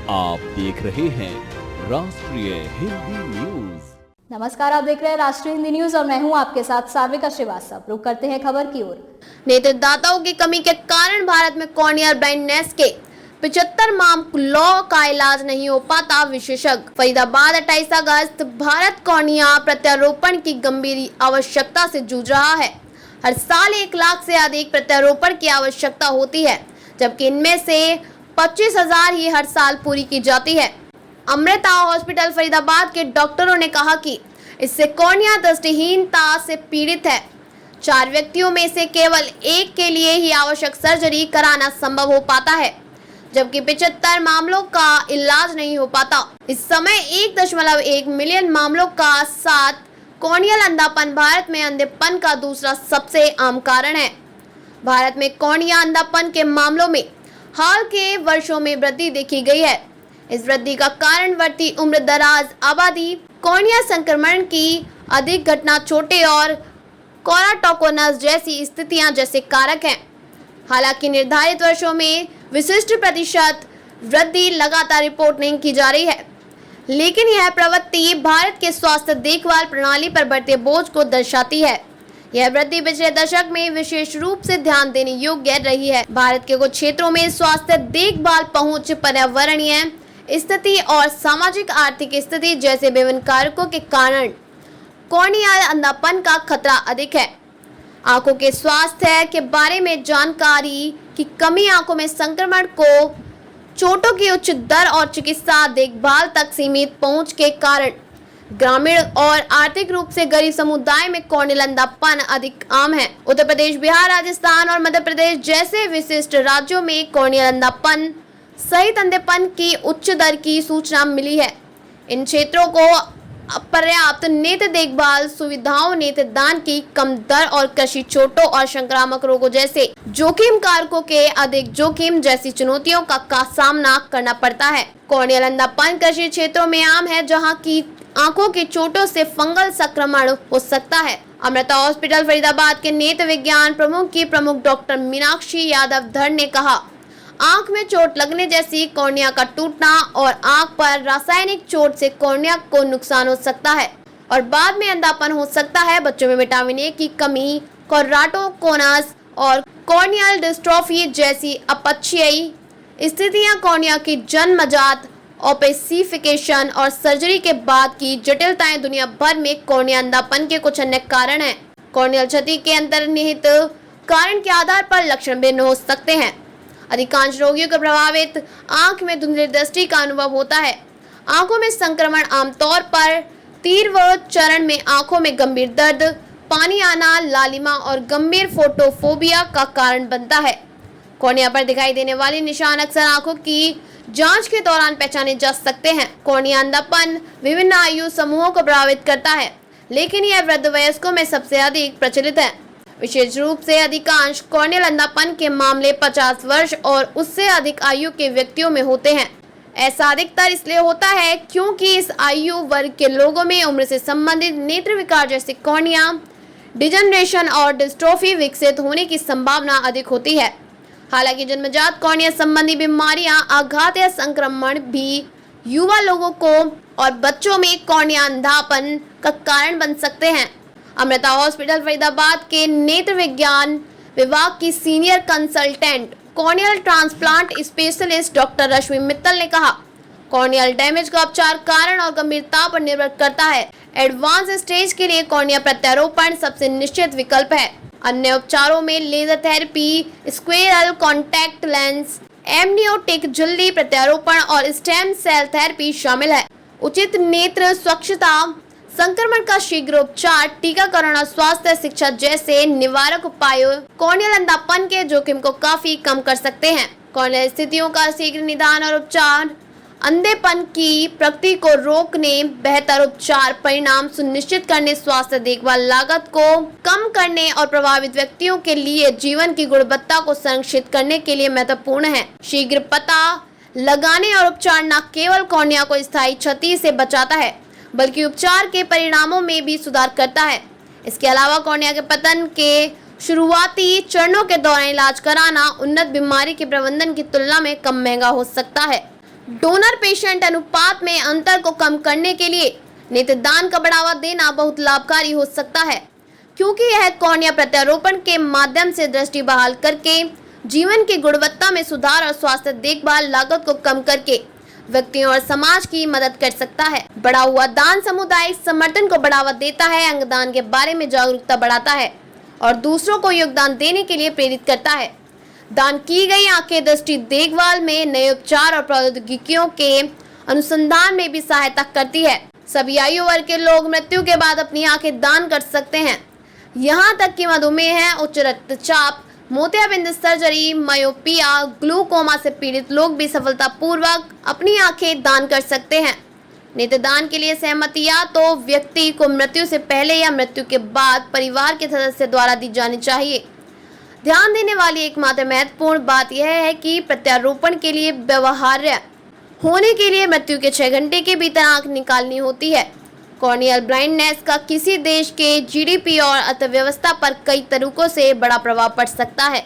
आप देख रहे हैं राष्ट्रीय हिंदी न्यूज। नमस्कार, आप देख रहे हैं राष्ट्रीय हिंदी न्यूज और मैं हूं आपके साथ साविका श्रीवास्तव। रुक करते हैं खबर की ओर। नेत्रदाताओं की कमी के कारण भारत में कॉर्नियल ब्लाइंडनेस के 75 मामलों का इलाज नहीं हो पाता। विशेषज्ञ फरीदाबाद 28 अगस्त। भारत कॉर्निया प्रत्यारोपण की गंभीर आवश्यकता से जूझ रहा है। हर साल 1 लाख से अधिक प्रत्यारोपण की आवश्यकता होती है, जबकि इनमें से 25,000 ही हर साल पूरी की जाती है। अमृता हॉस्पिटल फरीदाबाद के डॉक्टरों ने कहा कि इससे कॉर्निया दृष्टिहीनता से पीड़ित है। 4 व्यक्तियों में से केवल 1 के लिए ही आवश्यक सर्जरी कराना संभव हो पाता है, जबकि 75 मामलों का इलाज नहीं हो पाता। इस समय 1.1 मिलियन मामलों का साथ कॉर्नियल अंधापन भारत में अंधेपन का दूसरा सबसे आम कारण है। भारत में कॉर्निया अंधापन के मामलों में हाल के वर्षों में वृद्धि देखी गई है। इस वृद्धि का कारण बढ़ती उम्र दराज आबादी, कॉर्निया संक्रमण की अधिक घटना, छोटे और कोराटोकोनस जैसी स्थितियां जैसे कारक हैं। हालांकि निर्धारित वर्षों में विशिष्ट प्रतिशत वृद्धि लगातार रिपोर्ट नहीं की जा रही है, लेकिन यह प्रवृत्ति भारत के स्वास्थ्य देखभाल प्रणाली पर बढ़ते बोझ को दर्शाती है। यह वृद्धि पिछले दशक में विशेष रूप से ध्यान देने योग्य रही है। भारत के कुछ क्षेत्रों में स्वास्थ्य देखभाल पहुंच, पर्यावरणीय स्थिति और सामाजिक आर्थिक स्थिति जैसे विभिन्न कारकों के कारण कॉर्नियल अंधापन का खतरा अधिक है। आंखों के स्वास्थ्य के बारे में जानकारी की कमी, आंखों में संक्रमण को, चोटों की उच्च दर और चिकित्सा देखभाल तक सीमित पहुंच के कारण ग्रामीण और आर्थिक रूप से गरीब समुदाय में कॉर्नियल अंधापन अधिक आम है। उत्तर प्रदेश, बिहार, राजस्थान और मध्य प्रदेश जैसे विशिष्ट राज्यों में कॉर्नियल अंधापन सहित अंधेपन की उच्च दर की सूचना मिली है। इन क्षेत्रों को पर्याप्त नेत्र देखभाल सुविधाओं, नेत्रदान की कम दर और कृषि चोटों और संक्रामक रोगों जैसे जोखिम कारकों के अधिक जोखिम जैसी चुनौतियों का सामना करना पड़ता है। कॉर्नियल अंधापन कृषि क्षेत्रों में आम है, जहां की आंखों की चोटों से फंगल संक्रमण हो सकता है। अमृता हॉस्पिटल फरीदाबाद के नेत्र विज्ञान प्रमुख डॉक्टर मीनाक्षी यादव धर ने कहा, आंख में चोट लगने जैसी कोर्निया का टूटना और आंख पर रासायनिक चोट से कोर्निया को नुकसान हो सकता है और बाद में अंधापन हो सकता है। बच्चों में विटामिन ए की कमी, कोराटोकोनस और कॉर्नियल डिस्ट्रॉफी जैसी अपक्षयी स्थितियां कॉर्निया की जन्मजात ओपेसिफिकेशन और सर्जरी के बाद की जटिलताएं दुनिया भर में कॉर्निया अंधापन के कुछ अन्य कारण हैं। कॉर्नियल क्षति के अंतर्निहित कारण के आधार पर लक्षण भिन्न हो सकते हैं। अधिकांश रोगियों को प्रभावित आंख में धुंधली दृष्टि का अनुभव होता है। आंखों में संक्रमण आमतौर पर तीव्र चरण में आंखों में गंभीर दर्द, पानी आना, लालिमा और गंभीर फोटोफोबिया का कारण बनता है। कॉर्निया पर दिखाई देने वाले निशान अक्सर आंखों की जांच के दौरान पहचाने जा सकते हैं। कॉर्निया अंधापन विभिन्न आयु समूहों को प्रभावित करता है, लेकिन यह वृद्ध वयस्कों में सबसे अधिक प्रचलित है। विशेष रूप से अधिकांश कॉर्नियल अंधापन के मामले 50 वर्ष और उससे अधिक आयु के व्यक्तियों में होते हैं। ऐसा अधिकतर इसलिए होता है क्योंकि इस आयु वर्ग के लोगों में उम्र से संबंधित नेत्र विकार जैसे कॉर्निया डिजनरेशन और डिस्ट्रोफी विकसित होने की संभावना अधिक होती है। हालांकि जन्मजात कॉर्निया संबंधी बीमारियां, आघात या संक्रमण भी युवा लोगों को और बच्चों में कॉर्निया अंधापन का कारण बन सकते हैं। अमृता हॉस्पिटल फरीदाबाद के नेत्र विज्ञान विभाग की senior consultant corneal transplant specialist doctor Rashmi Mittal ने कहा, कॉर्नियल डैमेज का उपचार कारण और गंभीरता पर निर्भर करता है। एडवांस स्टेज के लिए कॉर्निया प्रत्यारोपण सबसे निश्चित विकल्प है। अन्य उपचारों में laser therapy, scleral contact lens, amniotic झिल्ली प्रत्यारोपण और स्टेम सेल थेरेपी शामिल है। उचित नेत्र स्वच्छता, संक्रमण का शीघ्र उपचार, टीकाकरण और स्वास्थ्य शिक्षा जैसे निवारक उपाय कॉर्नियल अंधापन के जोखिम को काफी कम कर सकते हैं। कॉर्नियल स्थितियों का शीघ्र निदान और उपचार अंधेपन की प्रकृति को रोकने, बेहतर उपचार परिणाम सुनिश्चित करने, स्वास्थ्य देखभाल लागत को कम करने और प्रभावित व्यक्तियों के लिए जीवन की गुणवत्ता को संरक्षित करने के लिए महत्वपूर्ण है। शीघ्र पता लगाने और उपचार न केवल कॉर्निया को स्थायी क्षति से बचाता है, बल्कि उपचार के परिणामों में भी सुधार करता है। इसके अलावा कॉर्निया के पतन के शुरुआती चरणों के दौरान इलाज कराना उन्नत बीमारी के प्रबंधन की तुलना में कम महंगा हो सकता है। डोनर पेशेंट अनुपात में अंतर को कम करने के लिए नेत्रदान का बढ़ावा देना बहुत लाभकारी हो सकता है, क्योंकि यह कॉर्निया प्रत्यारोपण के माध्यम से दृष्टि बहाल करके जीवन की गुणवत्ता में सुधार और स्वास्थ्य देखभाल लागत को कम करके व्यक्तियों और समाज की मदद कर सकता है। बढ़ा हुआ दान सामुदायिक समर्थन को बढ़ावा देता है, अंगदान के बारे में जागरूकता बढ़ाता है और दूसरों को योगदान देने के लिए प्रेरित करता है। दान की गई आंखें दृष्टि देखभाल में नए उपचार और प्रौद्योगिकियों के अनुसंधान में भी सहायता करती है। सभी आयु वर्ग के लोग मृत्यु के बाद अपनी आंखें दान कर सकते हैं। यहाँ तक कि मधुमेह, उच्च रक्तचाप, मोतियाबिंद सर्जरी, मायोपिया, ग्लूकोमा से पीड़ित लोग भी सफलतापूर्वक अपनी आंखें दान कर सकते हैं। नेत्रदान के लिए सहमति या तो व्यक्ति को मृत्यु से पहले या मृत्यु के बाद परिवार के सदस्य द्वारा दी जानी चाहिए। ध्यान देने वाली एकमात्र महत्वपूर्ण बात यह है कि प्रत्यारोपण के लिए व्यवहार्य होने के लिए मृत्यु के 6 घंटे के भीतर आंख निकालनी होती है। कॉर्नियल ब्लाइंडनेस का किसी देश के जीडीपी और अर्थव्यवस्था पर कई तरीकों से बड़ा प्रभाव पड़ सकता है।